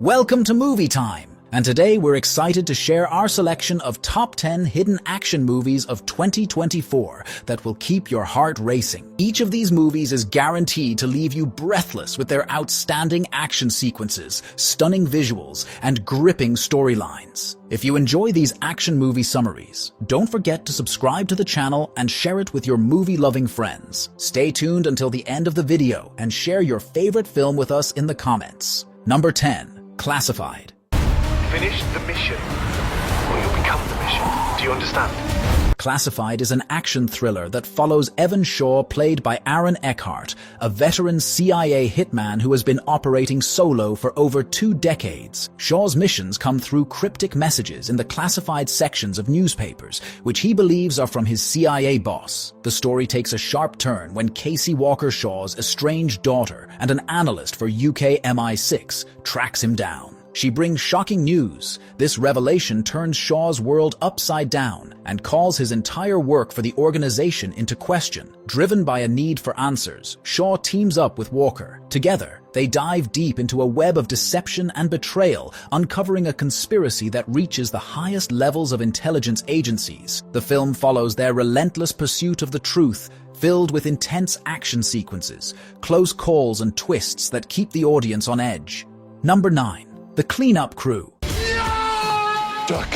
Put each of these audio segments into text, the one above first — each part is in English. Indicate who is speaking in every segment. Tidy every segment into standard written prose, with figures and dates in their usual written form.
Speaker 1: Welcome to Movie Time, and today we're excited to share our selection of top 10 hidden action movies of 2024 that will keep your heart racing. Each of these movies is guaranteed to leave you breathless with their outstanding action sequences, stunning visuals, and gripping storylines. If you enjoy these action movie summaries, don't forget to subscribe to the channel and share it with your movie-loving friends. Stay tuned until the end of the video and share your favorite film with us in the comments. Number 10. Classified.
Speaker 2: Finish the mission, or you'll become the mission. Do you understand?
Speaker 1: Classified is an action thriller that follows Evan Shaw, played by Aaron Eckhart, a veteran CIA hitman who has been operating solo for over 2 decades. Shaw's missions come through cryptic messages in the classified sections of newspapers, which he believes are from his CIA boss. The story takes a sharp turn when Casey Walker Shaw's estranged daughter and an analyst for UK MI6 tracks him down. She brings shocking news. This revelation turns Shaw's world upside down and calls his entire work for the organization into question. Driven by a need for answers, Shaw teams up with Walker. Together, they dive deep into a web of deception and betrayal, uncovering a conspiracy that reaches the highest levels of intelligence agencies. The film follows their relentless pursuit of the truth, filled with intense action sequences, close calls, and twists that keep the audience on edge. Number 9. The Cleanup Crew.
Speaker 2: Duck.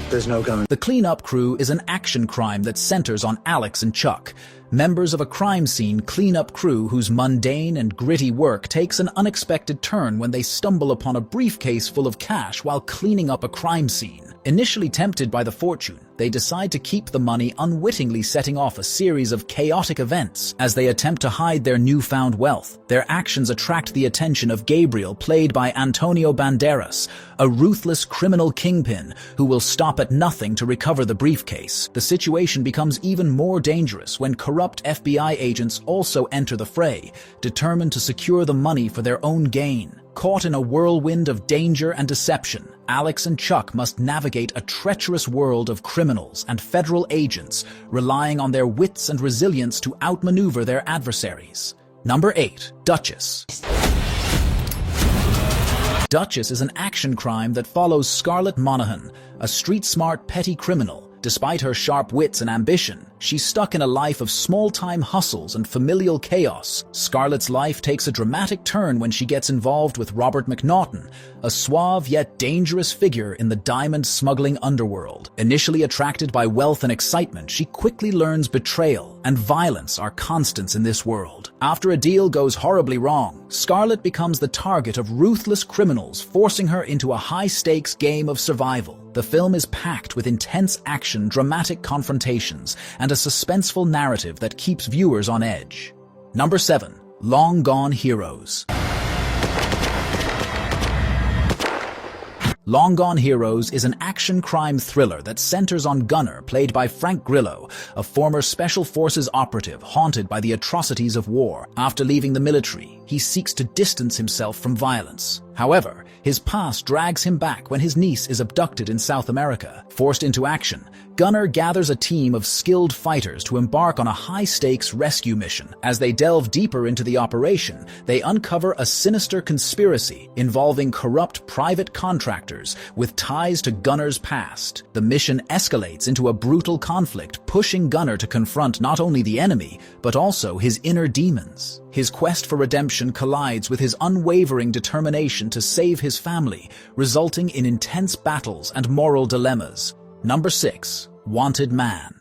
Speaker 2: There's no gun.
Speaker 1: The Cleanup Crew is an action crime that centers on Alex and Chuck, members of a crime scene cleanup crew whose mundane and gritty work takes an unexpected turn when they stumble upon a briefcase full of cash while cleaning up a crime scene. Initially tempted by the fortune, they decide to keep the money, unwittingly setting off a series of chaotic events as they attempt to hide their newfound wealth. Their actions attract the attention of Gabriel, played by Antonio Banderas, a ruthless criminal kingpin who will stop at nothing to recover the briefcase. The situation becomes even more dangerous when corrupt FBI agents also enter the fray, determined to secure the money for their own gain. Caught in a whirlwind of danger and deception, Alex and Chuck must navigate a treacherous world of criminals and federal agents, relying on their wits and resilience to outmaneuver their adversaries. Number 8. Duchess. Duchess is an action crime that follows Scarlett Monaghan, a street-smart petty criminal. Despite her sharp wits and ambition, she's stuck in a life of small-time hustles and familial chaos. Scarlett's life takes a dramatic turn when she gets involved with Robert McNaughton, a suave yet dangerous figure in the diamond smuggling underworld. Initially attracted by wealth and excitement, she quickly learns betrayal and violence are constants in this world. After a deal goes horribly wrong, Scarlett becomes the target of ruthless criminals, forcing her into a high-stakes game of survival. The film is packed with intense action, dramatic confrontations, and a suspenseful narrative that keeps viewers on edge. Number 7. Long Gone Heroes. Long Gone Heroes is an action crime thriller that centers on Gunnar, played by Frank Grillo, a former Special Forces operative haunted by the atrocities of war. After leaving the military, he seeks to distance himself from violence. However, his past drags him back when his niece is abducted in South America. Forced into action, Gunnar gathers a team of skilled fighters to embark on a high-stakes rescue mission. As they delve deeper into the operation, they uncover a sinister conspiracy involving corrupt private contractors with ties to Gunnar's past. The mission escalates into a brutal conflict, pushing Gunnar to confront not only the enemy, but also his inner demons. His quest for redemption collides with his unwavering determination to save his family, resulting in intense battles and moral dilemmas. Number 6. Wanted Man.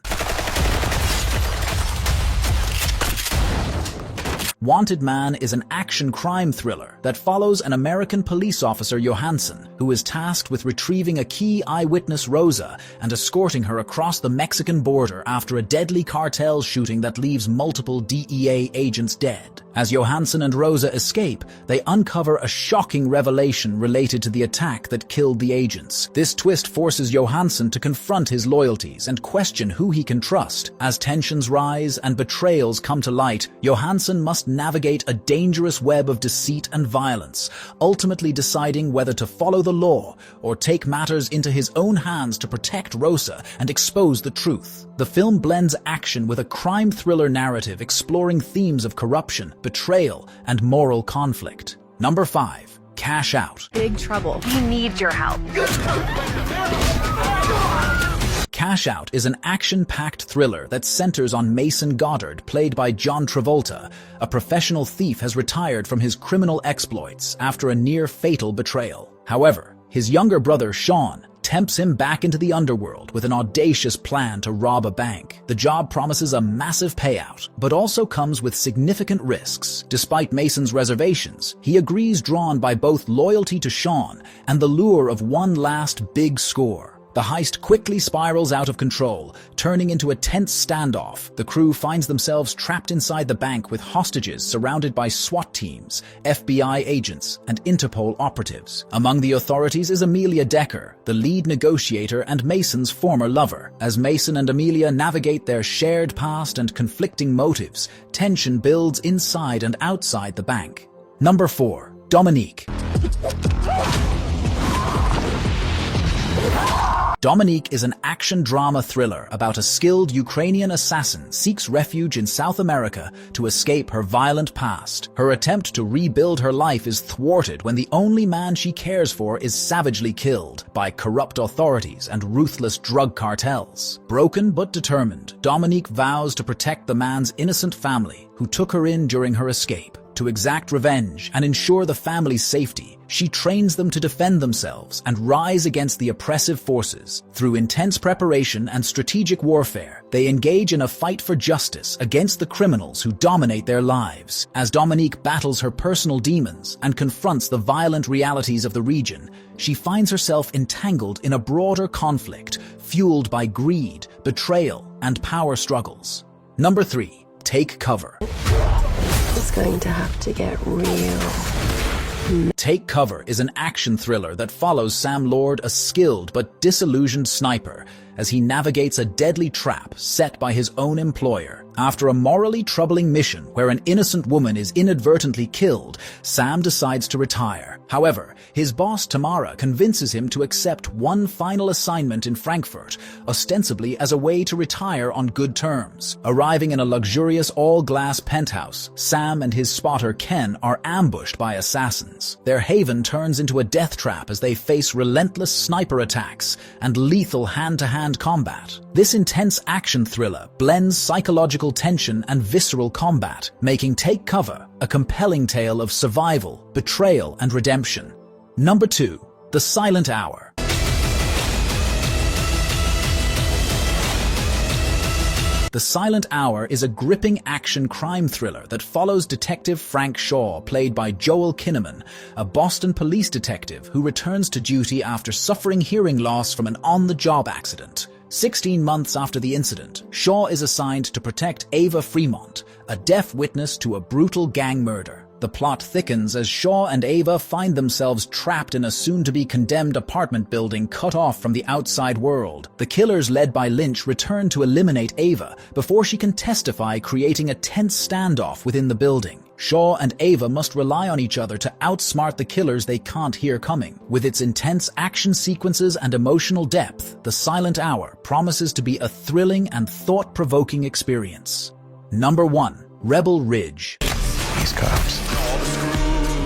Speaker 1: Wanted Man is an action crime thriller that follows an American police officer, Johansson, who is tasked with retrieving a key eyewitness, Rosa, and escorting her across the Mexican border after a deadly cartel shooting that leaves multiple DEA agents dead. As Johansson and Rosa escape, they uncover a shocking revelation related to the attack that killed the agents. This twist forces Johansson to confront his loyalties and question who he can trust. As tensions rise and betrayals come to light, Johansson must navigate a dangerous web of deceit and violence, ultimately deciding whether to follow the law or take matters into his own hands to protect Rosa and expose the truth. The film blends action with a crime thriller narrative exploring themes of corruption, betrayal, and moral conflict. Number 5. Cash Out.
Speaker 3: Big trouble.
Speaker 2: We need your help.
Speaker 1: Cash Out is an action-packed thriller that centers on Mason Goddard, played by John Travolta. A professional thief has retired from his criminal exploits after a near-fatal betrayal. However, his younger brother, Sean, tempts him back into the underworld with an audacious plan to rob a bank. The job promises a massive payout, but also comes with significant risks. Despite Mason's reservations, he agrees, drawn by both loyalty to Sean and the lure of one last big score. The heist quickly spirals out of control, turning into a tense standoff. The crew finds themselves trapped inside the bank with hostages surrounded by SWAT teams, FBI agents, and Interpol operatives. Among the authorities is Amelia Decker, the lead negotiator and Mason's former lover. As Mason and Amelia navigate their shared past and conflicting motives, tension builds inside and outside the bank. Number 4. Dominique. Dominique is an action-drama thriller about a skilled Ukrainian assassin seeks refuge in South America to escape her violent past. Her attempt to rebuild her life is thwarted when the only man she cares for is savagely killed by corrupt authorities and ruthless drug cartels. Broken but determined, Dominique vows to protect the man's innocent family who took her in during her escape. To exact revenge and ensure the family's safety, she trains them to defend themselves and rise against the oppressive forces. Through intense preparation and strategic warfare, they engage in a fight for justice against the criminals who dominate their lives. As Dominique battles her personal demons and confronts the violent realities of the region, she finds herself entangled in a broader conflict fueled by greed, betrayal, and power struggles. Number 3. Take Cover.
Speaker 3: It's going to have to get real.
Speaker 1: Take Cover is an action thriller that follows Sam Lord, a skilled but disillusioned sniper, as he navigates a deadly trap set by his own employer. After a morally troubling mission where an innocent woman is inadvertently killed, Sam decides to retire. However, his boss Tamara convinces him to accept one final assignment in Frankfurt, ostensibly as a way to retire on good terms. Arriving in a luxurious all-glass penthouse, Sam and his spotter Ken are ambushed by assassins. Their haven turns into a death trap as they face relentless sniper attacks and lethal hand-to-hand combat. This intense action thriller blends psychological tension and visceral combat, making Take Cover a compelling tale of survival, betrayal, and redemption. Number 2. The Silent Hour. The Silent Hour is a gripping action crime thriller that follows Detective Frank Shaw, played by Joel Kinnaman, a Boston police detective who returns to duty after suffering hearing loss from an on-the-job accident. 16 months after the incident, Shaw is assigned to protect Ava Fremont, a deaf witness to a brutal gang murder. The plot thickens as Shaw and Ava find themselves trapped in a soon-to-be condemned apartment building cut off from the outside world. The killers, led by Lynch, return to eliminate Ava before she can testify, creating a tense standoff within the building. Shaw and Ava must rely on each other to outsmart the killers they can't hear coming. With its intense action sequences and emotional depth, The Silent Hour promises to be a thrilling and thought-provoking experience. Number 1. Rebel Ridge.
Speaker 2: These cops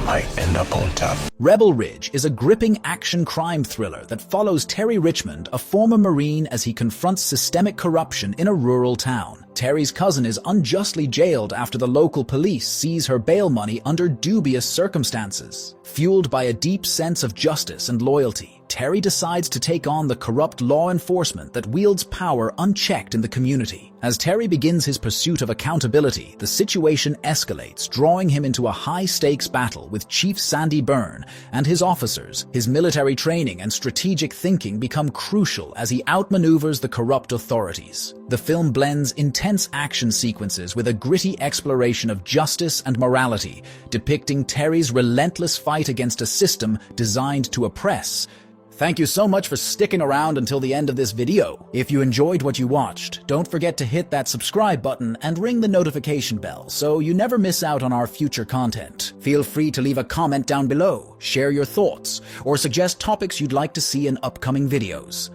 Speaker 2: might end up on top.
Speaker 1: Rebel Ridge is a gripping action crime thriller that follows Terry Richmond, a former Marine, as he confronts systemic corruption in a rural town. Terry's cousin is unjustly jailed after the local police seize her bail money under dubious circumstances. Fueled by a deep sense of justice and loyalty, Terry decides to take on the corrupt law enforcement that wields power unchecked in the community. As Terry begins his pursuit of accountability, the situation escalates, drawing him into a high-stakes battle with Chief Sandy Byrne and his officers. His military training and strategic thinking become crucial as he outmaneuvers the corrupt authorities. The film blends intense action sequences with a gritty exploration of justice and morality, depicting Terry's relentless fight against a system designed to oppress. Thank you so much for sticking around until the end of this video. If you enjoyed what you watched, don't forget to hit that subscribe button and ring the notification bell so you never miss out on our future content. Feel free to leave a comment down below, share your thoughts, or suggest topics you'd like to see in upcoming videos.